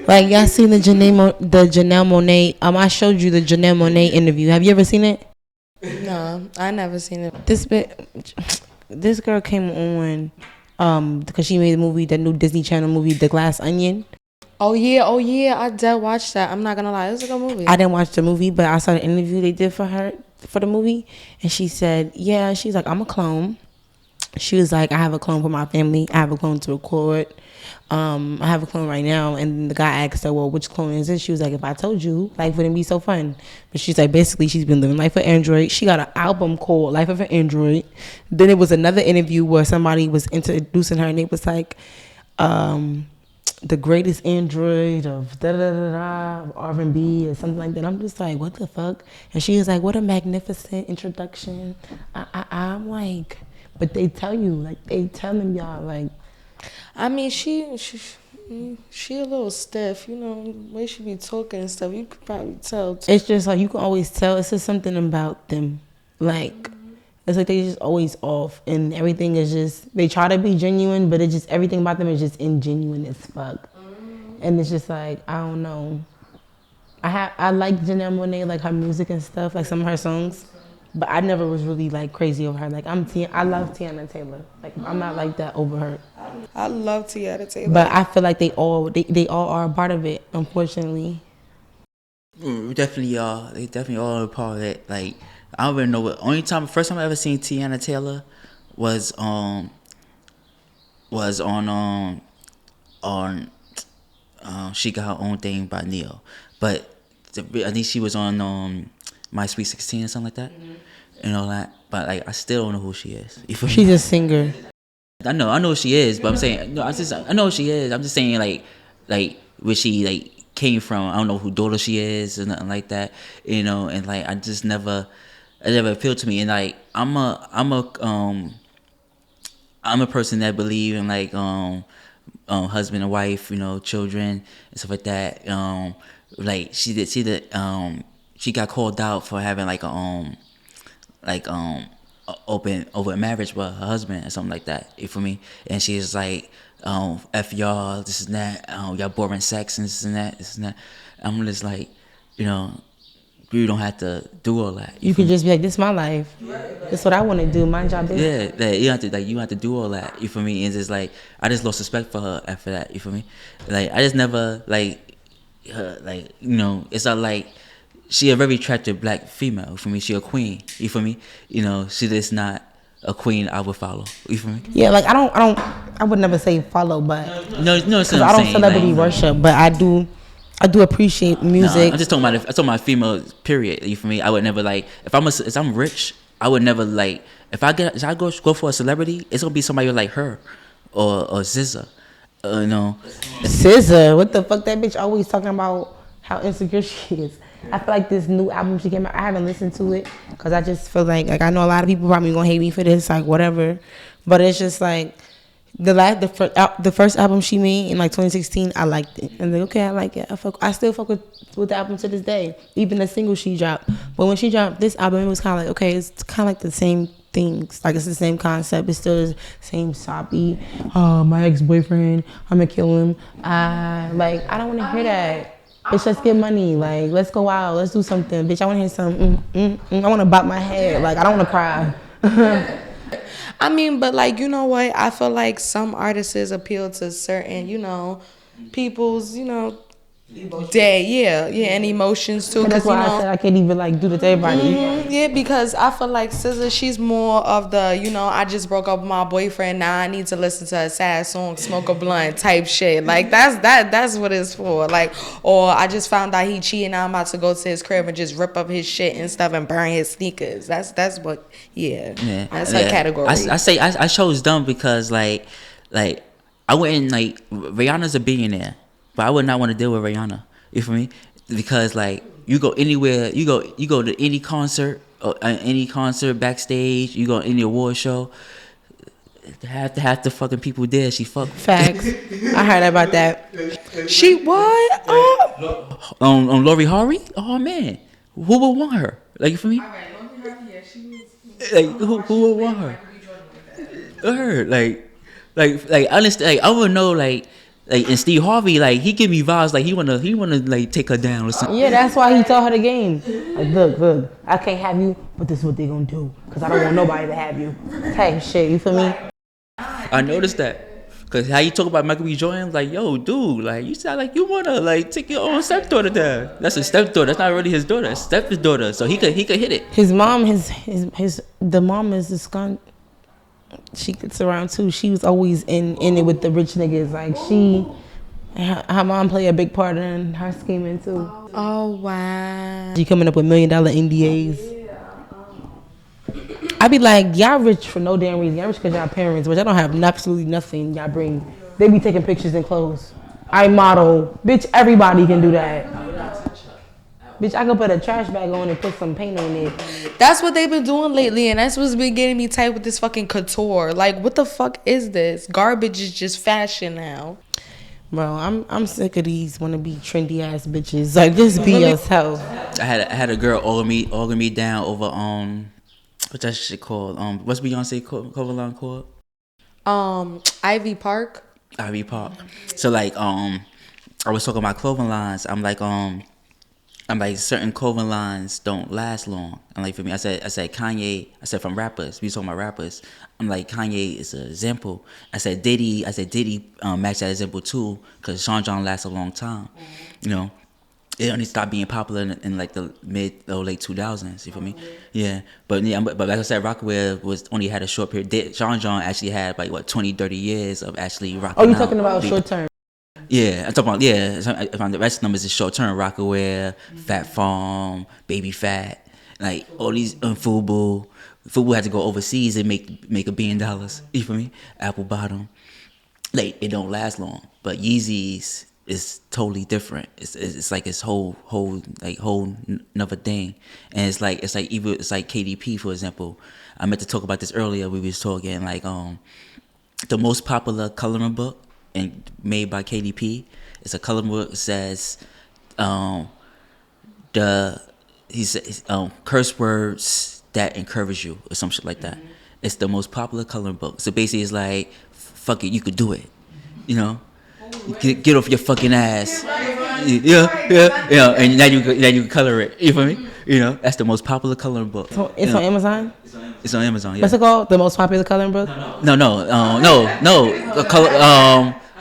Like y'all seen the Janelle Monáe? I showed you the Janelle Monáe interview. Have you ever seen it? No, I never seen it. This girl came on because she made the movie, the new Disney Channel movie, The Glass Onion. Oh yeah, I did watch that. I'm not gonna lie, it was a good movie. I didn't watch the movie, but I saw the interview they did for her for the movie, and she said, "Yeah, she's like, I'm a clone." She was like, "I have a clone for my family. I have a clone to record. I have a clone right now." And the guy asked her, "Well, which clone is this?" She was like, "If I told you, life wouldn't be so fun." But she's like, basically, she's been living life for Android. She got an album called Life of an Android. Then it was another interview where somebody was introducing her, and it was like, the greatest android of R&B or something like that. I'm just like, what the fuck? And she was like, what a magnificent introduction. I'm like, but they tell you, like, they telling y'all, like, I mean, she a little stiff, you know, the way she be talking and stuff. You could probably tell too. It's just like, you can always tell. It's just something about them, like, it's like they just always off, and everything is just, they try to be genuine, but it just, everything about them is just ingenuine as fuck. And it's just like, I don't know. I like Janelle Monáe, like her music and stuff, like some of her songs, but I never was really like crazy over her. Like I love Tiana Taylor. Like I'm not like that over her. I love Tiana Taylor. But I feel like they all are a part of it, unfortunately. We definitely are. They definitely all are a part of it. Like, I don't even know what. First time I ever seen Tiana Taylor was on She Got Her Own Thing by Neo, but I think she was on My Sweet 16 or something like that, and all that. But like, I still don't know who she is. She's a singer. I know who she is, but I'm saying no. I know who she is. I'm just saying like where she like came from. I don't know who daughter she is or nothing like that, you know. And like, I just never. It never appealed to me, and like I'm a person that believe in like husband and wife, you know, children and stuff like that. Like she got called out for having like a open marriage with her husband or something like that. You feel me? And she's like, F y'all, this and that, y'all boring sex and this and that. I'm just like, you know. You don't have to do all that. You can just be like, this is my life. This is what I want to do. Mind your business. Yeah, you have to do all that. You feel me? And it's like, I just lost respect for her after that. You feel me? Like, I just never like her. Like, you know, it's not like she a very attractive black female. For me, she a queen. You feel me? You know, she just not a queen I would follow. You feel me? Yeah, like I would never say follow, but no, because I don't celebrity worship, but I do appreciate music. I'm just talking about female. Period. You feel me? I would never like if I'm rich. I would never like if I go for a celebrity. It's gonna be somebody like her or SZA. You know, SZA. What the fuck? That bitch always talking about how insecure she is. I feel like this new album she came out. I haven't listened to it because I just feel like I know a lot of people probably gonna hate me for this. Like whatever, but it's just like. The first album she made in like 2016, I liked it. And like, okay, I like it. I still fuck with the album to this day. Even the single she dropped. But when she dropped this album, it was kind of like, okay, it's kind of like the same things. Like it's the same concept. It's still the same soppy. Oh, my ex-boyfriend, I'm gonna kill him. I don't want to hear that. Bitch, let's get money. Like, let's go out. Let's do something. Bitch, I want to hear something. I want to bop my head. Like, I don't want to cry. I mean, but like, you know what? I feel like some artists appeal to certain, you know, people's, you know, day. Yeah, and emotions too. And that's why I said I can't even like do this to everybody. Yeah, because I feel like SZA, she's more of the, you know, I just broke up with my boyfriend. Now I need to listen to a sad song, smoke a blunt type shit. Like that's what it's for. Like, or I just found out he cheating. Now I'm about to go to his crib and just rip up his shit and stuff and burn his sneakers. That's what. Yeah. That's her category. I chose dumb because like I wouldn't like Rihanna's a billionaire. But I would not want to deal with Rihanna. You feel me? Because like you go anywhere, you go to any concert or any concert backstage, you go to any award show. Half the fucking people there, she fuck. Facts. I heard about that. She what? On Lori Harvey? Oh man, who would want her? Like you feel me? All right, Lori Harvey. Yeah, she was. Like who would want her? Her like honestly, like I would know like Like, and Steve Harvey, like, he give me vibes like he wanna like take her down or something. Yeah, that's why he taught her the game. Like, look, I can't have you, but this is what they gonna do. Cause I don't want nobody to have you. Type shit, you feel me? I noticed that. Cause how you talk about Michael B. Jordan, like, yo, dude, like, you sound like you wanna like take your own stepdaughter down. That's a stepdaughter. That's not really his daughter. That's his daughter. So he could hit it. His mom, the mom is the skunk. She gets around too. She was always in it with the rich niggas. Like her mom played a big part in her scheming too. Oh wow. She coming up with $1 million NDAs. I be like, y'all rich for no damn reason. Y'all rich because y'all parents, but y'all don't have absolutely nothing. Y'all bring. They be taking pictures in clothes. I model, bitch. Everybody can do that. Bitch, I could put a trash bag on and put some paint on it. That's what they've been doing lately, and that's what's been getting me tight with this fucking couture. Like, what the fuck is this? Garbage is just fashion now. Bro, I'm sick of these wanna be trendy ass bitches. Like, just be yourself. I had a girl order me down over what's that shit called? What's Beyonce cover line called? Ivy Park. Ivy Park. So like I was talking about clothing lines. I'm like certain clothing lines don't last long. And like for me, I said Kanye. I said from rappers. We talking about rappers. I'm like Kanye is an example. I said Diddy matched that example too, because Sean John lasts a long time. You know. It only stopped being popular in like the mid or late 2000s. You feel me? Yeah. But like I said, Rockaware only had a short period. Sean John actually had like 20, 30 years of actually rocking. Oh, you talking about short term? Yeah, I'm talking about the rest numbers is short term. Rockaware, Fat Farm, Baby Fat, like all these Fubu. Fubu had to go overseas and make $1 billion. You feel me? Apple Bottom. Like it don't last long, but Yeezys. It's totally different. It's like this whole another thing, and it's like KDP, for example. I meant to talk about this earlier. We was talking like the most popular coloring book and made by KDP. It's a coloring book that says curse words that encourage you or some shit like that. It's the most popular coloring book. So basically, it's like fuck it, you could do it, you know. Get off your fucking ass. Yeah. And now you color it. You feel me? You know, that's the most popular coloring book. So it's on Amazon? It's on Amazon, yeah. What's it called? The most popular coloring book? No.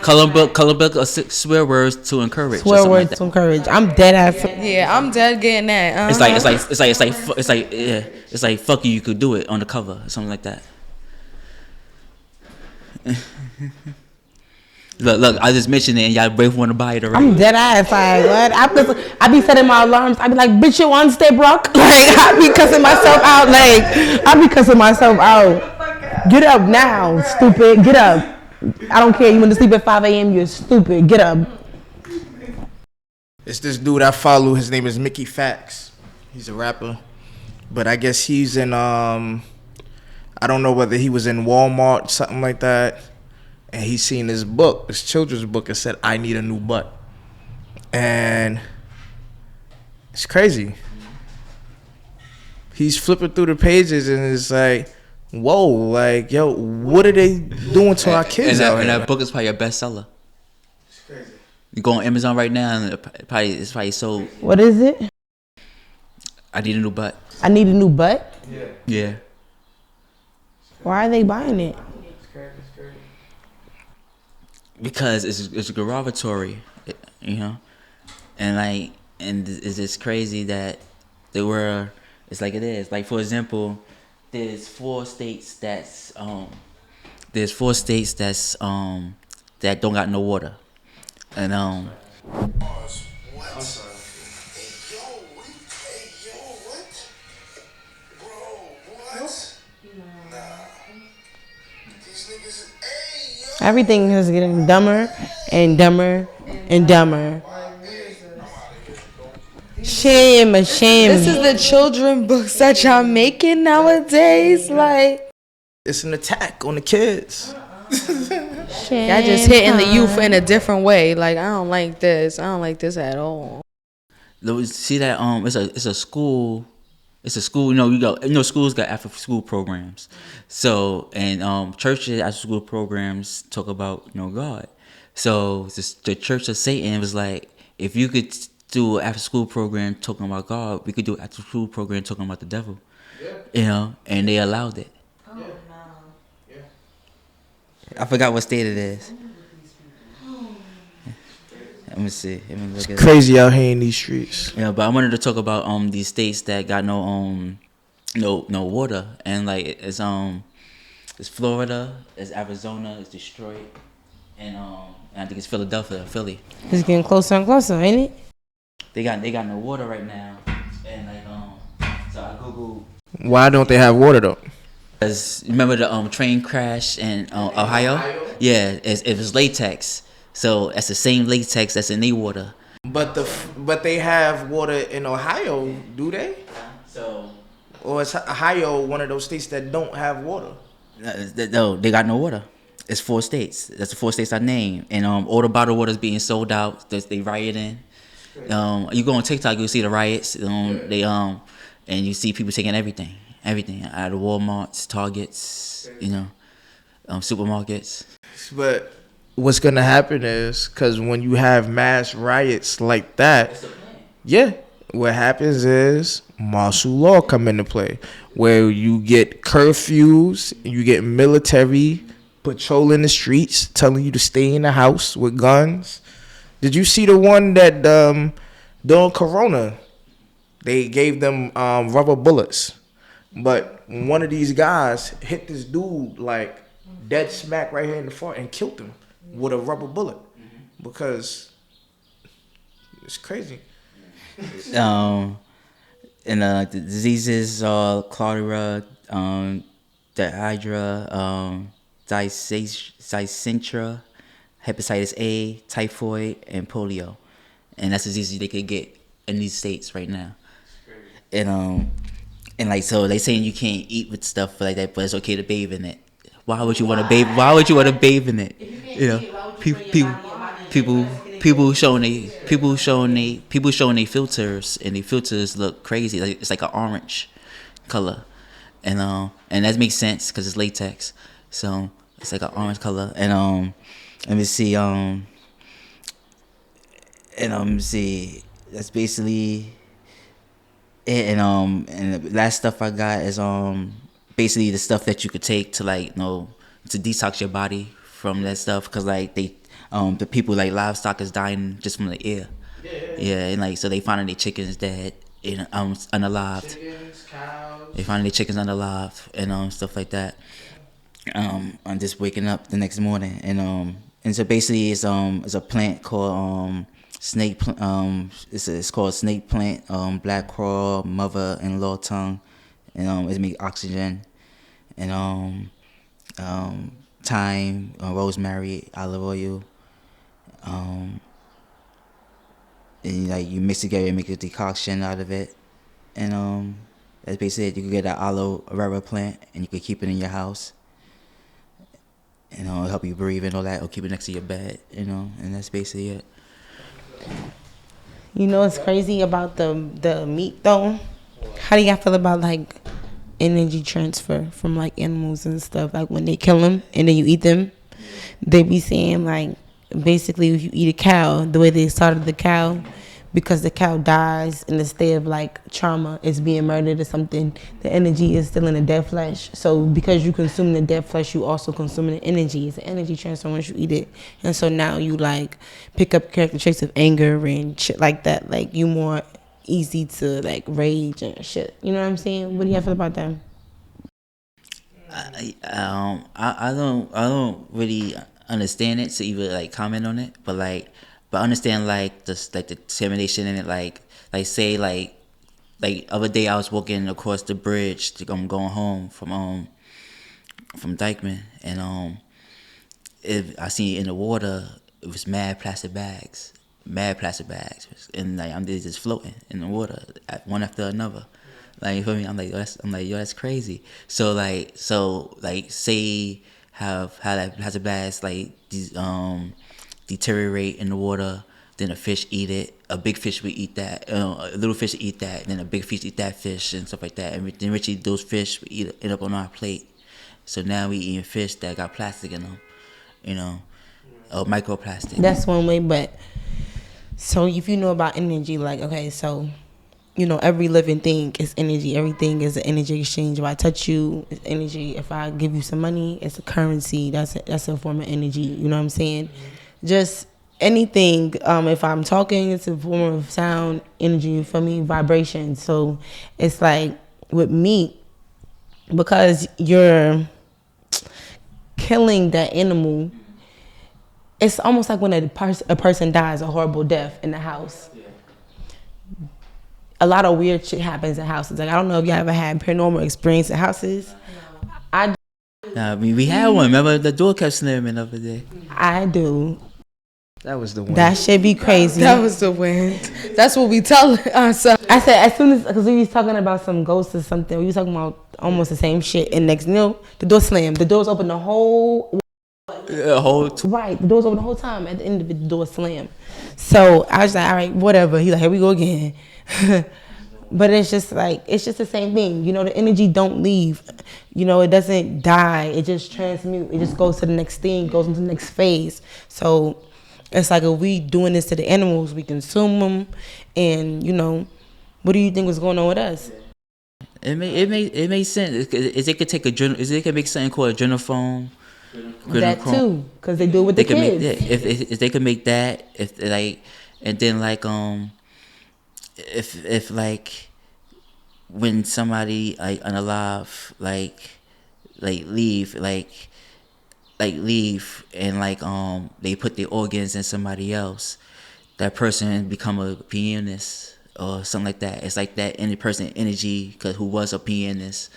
Coloring book of swear words to encourage. Swear words to encourage. I'm dead ass. Yeah, I'm dead getting that. It's like fuck you could do it on the cover or something like that. Look, I just mentioned it and y'all both want to buy it already. I'm dead ass. Like, what? I be setting my alarms. I be like, bitch, you want to stay broke? Like, I be cussing myself out. Get up now, stupid. Get up. I don't care. You want to sleep at 5 a.m., you're stupid. Get up. It's this dude I follow. His name is Mickey Fax. He's a rapper. But I guess he's in, I don't know whether he was in Walmart, something like that. And he seen this book, this children's book, and said, I need a new butt. And it's crazy. He's flipping through the pages and it's like, whoa, like, yo, what are they doing to our kids out here? And that book is probably a bestseller. It's crazy. You go on Amazon right now and it's probably sold. What is it? I need a new butt. I need a new butt? Yeah. Why are they buying it? Because it's derogatory, you know, and it's just crazy that it's like it is. Like for example, there's four states that don't got no water, and Everything is getting dumber and dumber and dumber. Shame. This is the children books that y'all making nowadays. Like, it's an attack on the kids. y'all just hitting the youth in a different way. Like, I don't like this. I don't like this at all. See that it's a school. It's a school, schools got after school programs. So, and churches after school programs talk about, God. So the Church of Satan was like, if you could do an after school program talking about God, we could do an after school program talking about the devil. Yeah. And they allowed it. Oh no. Yeah. I forgot what state it is. Let me see. Let me look at it. Crazy out here in these streets. Yeah, but I wanted to talk about these states that got no water, and like it's Florida, it's Arizona, it's Detroit, and I think it's Philadelphia, Philly. It's getting closer and closer, ain't it? They got no water right now, and like so I googled. Why don't they have water though? Cause remember the train crash in Ohio? Yeah, it was latex, so that's the same latex that's in the water. But they have water in Ohio, do they? So Or is Ohio one of those states that don't have water? no, they got no water. It's 4 states. That's the 4 states I named, and all the bottled water is being sold out. They rioting. You go on TikTok, you'll see the riots. They and you see people taking everything out of Walmarts, Targets, supermarkets. But what's gonna happen is, because when you have mass riots like that, yeah, what happens is martial law come into play, where you get curfews, you get military patrolling the streets, telling you to stay in the house with guns. Did you see the one that during Corona, they gave them rubber bullets, but one of these guys hit this dude like dead smack right here in the front and killed him with a rubber bullet because it's crazy. And the diseases are cholera, dihydra, dysentery, hepatitis A, typhoid, and polio, and that's the diseases they could get in these states right now. And like, so they saying you can't eat with stuff like that, but it's okay to bathe in it. Why would you want to bathe? Why would you want to bathe in it? People showing they filters, and the filters look crazy. Like, it's like an orange color, and that makes sense because it's latex. So it's like an orange color, and let me see, see, that's basically it. And the last stuff I got is basically the stuff that you could take to to detox your body from that stuff, because like the people, like, livestock is dying just from the air. Yeah, and like, so they finding their chickens dead, unalived. Chickens, cows. They finding their chickens unalived and stuff like that. I'm just waking up the next morning, and so basically it's a plant called snake. It's called snake plant, black coral, mother-in-law tongue, and it makes oxygen, and thyme, rosemary, olive oil, and like you mix together and make a decoction out of it, and that's basically it. You can get an aloe vera plant and you can keep it in your house. It'll help you breathe and all that, or keep it next to your bed, and that's basically it. You know what's crazy about the meat though? How do y'all feel about like energy transfer from like animals and stuff? Like when they kill them and then you eat them, they be saying like basically if you eat a cow, the way they started the cow, because the cow dies in the state of like trauma, it's being murdered or something, the energy is still in the dead flesh. So because you consume the dead flesh, you also consuming the energy. It's an energy transfer once you eat it. And so now you like pick up character traits of anger and shit like that. Like you more easy to like rage and shit. You know what I'm saying? What do y'all feel about that? I don't really understand it to even like comment on it, but understand like the determination in it, like say like other day I was walking across the bridge I'm going home from Dykeman, and I seen in the water it was mad plastic bags, and like I'm just floating in the water, one after another. Like, you feel me? I'm like, yo, that's crazy. So say how that plastic bags like these deteriorate in the water, then a fish eat it, a big fish would eat that, a little fish eat that, then a big fish eat that fish and stuff like that, and then eventually those fish would end up on our plate. So now we eating fish that got plastic in them, or microplastic. That's one way, but so if you know about energy, like, okay, so you know every living thing is energy. Everything is an energy exchange. If I touch you, it's energy. If I give you some money, it's a currency. That's a form of energy. You know what I'm saying? Just anything. If I'm talking, it's a form of sound, energy for me, vibration. So it's like with meat, because you're killing that animal. It's almost like when a person dies a horrible death in the house. A lot of weird shit happens in houses. Like, I don't know if y'all ever had paranormal experience in houses. I mean, we had one. Remember the door kept slamming the other day. I do. That was the one. That shit be crazy. That was the wind. That's what we tell ourselves. I said as soon as, because we was talking about some ghosts or something. We was talking about almost the same shit. And next, the door slammed. The doors open the whole. Right, the doors open the whole time. At the end of it, the door slammed. So I was like, all right, whatever. He like, here we go again. But it's just the same thing. You know, the energy don't leave. You know, it doesn't die. It just transmute. It just goes to the next thing, goes into the next phase. So it's like, if we doing this to the animals, we consume them. And, you know, what do you think was going on with us? It makes sense. They could take they could make something called adrenophone. That too, because they do it with the kids. If they could make that, and then if like when somebody like unalive leave and they put their organs in somebody else, that person become a pianist or something like that. It's like that any person energy who was a pianist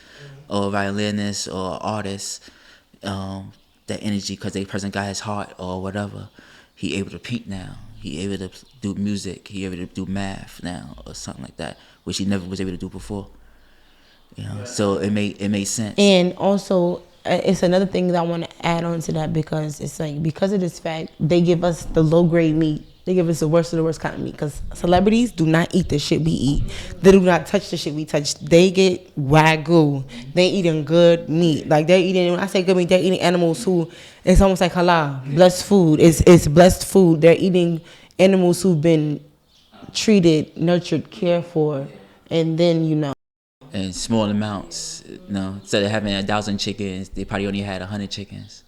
or a violinist or artist, that energy because the person got his heart or whatever, he able to paint now. He able to do music. He able to do math now or something like that, which he never was able to do before. You know, so it made sense. And also, it's another thing that I want to add on to that, because it's like, because of this fact, they give us the low grade meat. They give us the worst of the worst kind of meat, because celebrities do not eat the shit we eat. They do not touch the shit we touch. They get Wagyu. They eating good meat. Like, they're eating, when I say good meat, they're eating animals who, it's almost like halal, blessed food. It's blessed food. They're eating animals who've been treated, nurtured, cared for, and then, you know. In small amounts, you know, instead of having 1,000 chickens, they probably only had 100 chickens.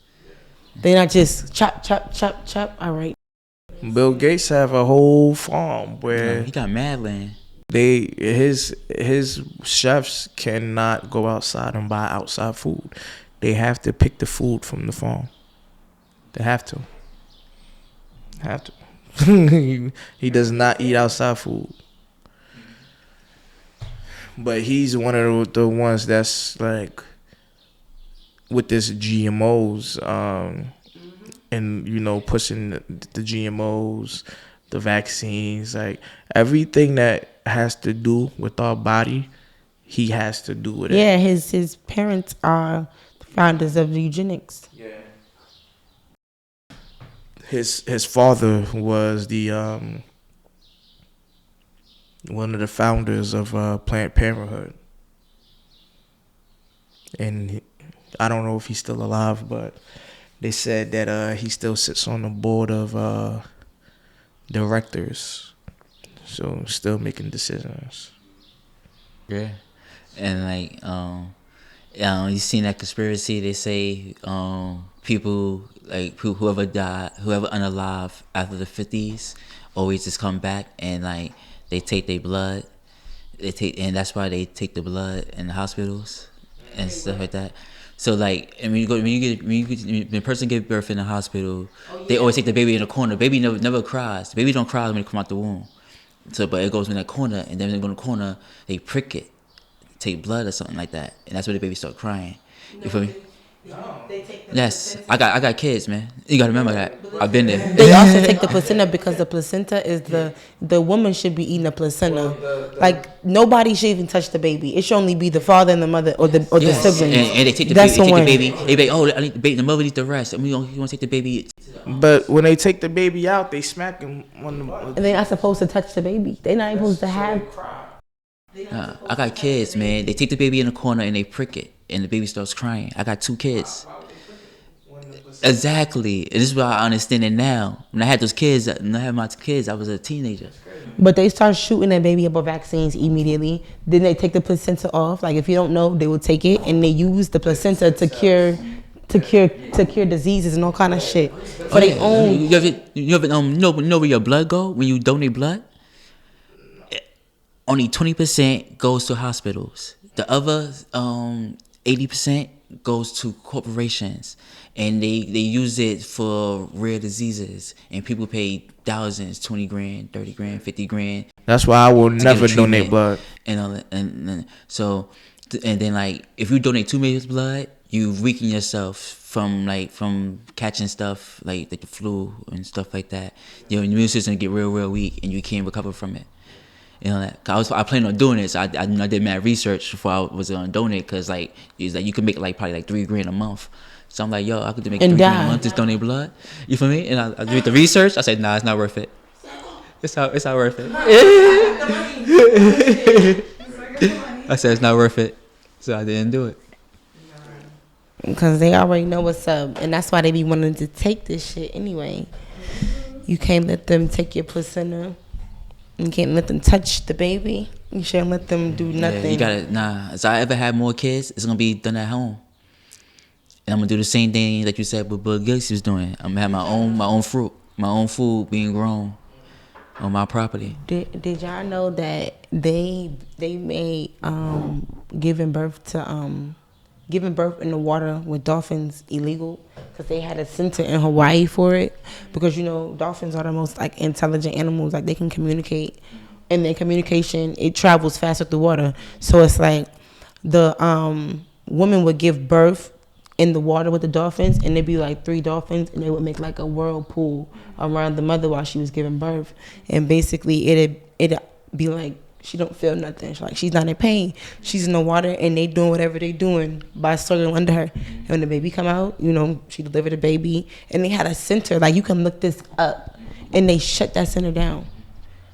They're not just chop, chop, chop, chop. All right. Bill Gates have a whole farm where he got mad land. His chefs cannot go outside and buy outside food. They have to pick the food from the farm. They have to. He does not eat outside food. But he's one of the ones that's like with this GMOs, and you know, pushing the GMOs, the vaccines, like everything that has to do with our body, he has to do with it. Yeah, his parents are the founders of eugenics. Yeah. His father was the one of the founders of Planned Parenthood, and I don't know if he's still alive, but they said that he still sits on the board of directors, so still making decisions. Yeah, and like you seen that conspiracy? They say people like whoever unalive after the 50s always just come back and like they take their blood. And that's why they take the blood in the hospitals and stuff like that. So like, and when a person gives birth in the hospital, they always take the baby in the corner. Baby never cries. The baby don't cry when it come out the womb. So, but it goes in that corner, and then when they go in the corner, they prick it, take blood or something like that, and that's when the baby start crying. You feel me? Yes, I got kids, man. You gotta remember that. I've been there. They also take the placenta, because the placenta is the woman should be eating the placenta. Like, nobody should even touch the baby. It should only be the father and the mother or the siblings. And they take the baby. They be like, oh, I need the baby. The mother needs the rest. And you want to take the baby. But when they take the baby out, they smack him on the. And they're not supposed to touch the baby. They're not supposed to have. I got kids, man. They take the baby in the corner and they prick it, and the baby starts crying. I got 2 kids. Exactly. And this is why I understand it now. When I had those kids, when I had my kids, I was a teenager. But they start shooting that baby up with vaccines immediately. Then they take the placenta off. Like if you don't know, they will take it and they use the placenta to cure diseases and all kind of shit for their own. You ever know where your blood go when you donate blood? Only 20% goes to hospitals. The other 80% goes to corporations, and they use it for rare diseases, and people pay thousands, 20 grand, 30 grand, 50 grand. That's why I will never donate blood. And all that, and then like if you donate 2 million blood, you weaken yourself from catching stuff like the flu and stuff like that. Your immune system get real weak, and you can't recover from it. You know that I planned on doing it, so I did mad research before I was gonna donate, cause like it's like you could make probably $3 grand a month. So I'm like, yo, I could make $3 grand a month just donate blood. You feel me? And I did the research. I said, nah, it's not worth it. It's not worth it. I said it's not worth it, so I didn't do it. Because they already know what's up, and that's why they be wanting to take this shit anyway. You can't let them take your placenta. You can't let them touch the baby. You shouldn't let them do nothing. Yeah, you gotta, if I ever have more kids, it's gonna be done at home. And I'm gonna do the same thing like you said what Bill Gates was doing. I'm gonna have my own fruit, my own food being grown on my property. Did y'all know that they made giving birth in the water with dolphins illegal, because they had a center in Hawaii for it, because dolphins are the most like intelligent animals. Like they can communicate, and their communication, it travels fast with the water. So it's like the woman would give birth in the water with the dolphins, and there'd be like 3 dolphins, and they would make like a whirlpool around the mother while she was giving birth. And basically it'd be like she don't feel nothing. She's not in pain. She's in the water, and they doing whatever they doing by struggling under her. And when the baby come out, she delivered the baby, and they had a center. Like you can look this up, and they shut that center down.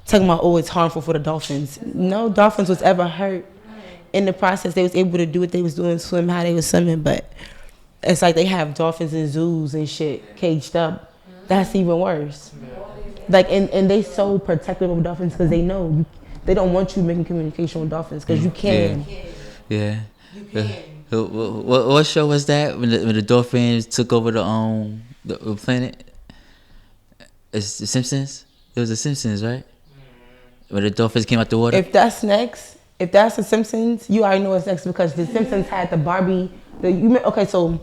Talking about, it's harmful for the dolphins. No dolphins was ever hurt in the process. They was able to do what they was doing, swim how they was swimming. But it's like they have dolphins in zoos and shit caged up. That's even worse. Like and they so protective of dolphins because they know they don't want you making communication with dolphins, because you can. Yeah. You can. What show was that when the dolphins took over the planet? It's The Simpsons. It was The Simpsons, right? Where the dolphins came out the water. If that's next, if that's The Simpsons, you already know what's next, because The Simpsons had the Barbie. Okay, so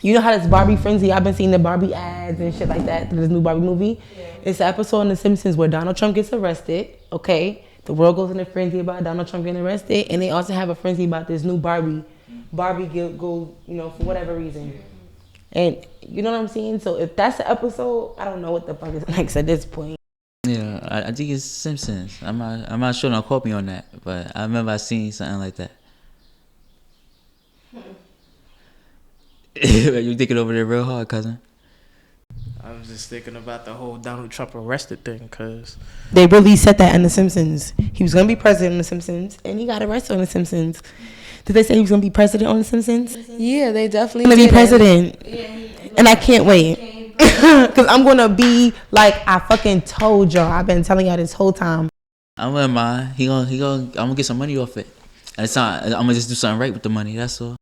you know how this Barbie frenzy? I've been seeing the Barbie ads and shit like that. This new Barbie movie. Yeah. It's an episode in The Simpsons where Donald Trump gets arrested. Okay. The world goes in a frenzy about Donald Trump getting arrested, and they also have a frenzy about this new Barbie. Barbie go, for whatever reason. And you know what I'm saying? So if that's the episode, I don't know what the fuck is next at this point. Yeah, I think it's Simpsons. I'm not sure. Don't quote me on that, but I remember I seen something like that. You thinking over there real hard, cousin? I was just thinking about the whole Donald Trump arrested thing, because they really said that in The Simpsons. He was going to be president on The Simpsons, and he got arrested on The Simpsons. Did they say he was going to be president on The Simpsons? Yeah, they definitely going to be president. Yeah, and I can't wait. Because I'm going to be like I fucking told y'all. I've been telling y'all this whole time. I wouldn't mind. I'm going to get some money off it. And I'm going to just do something right with the money. That's all.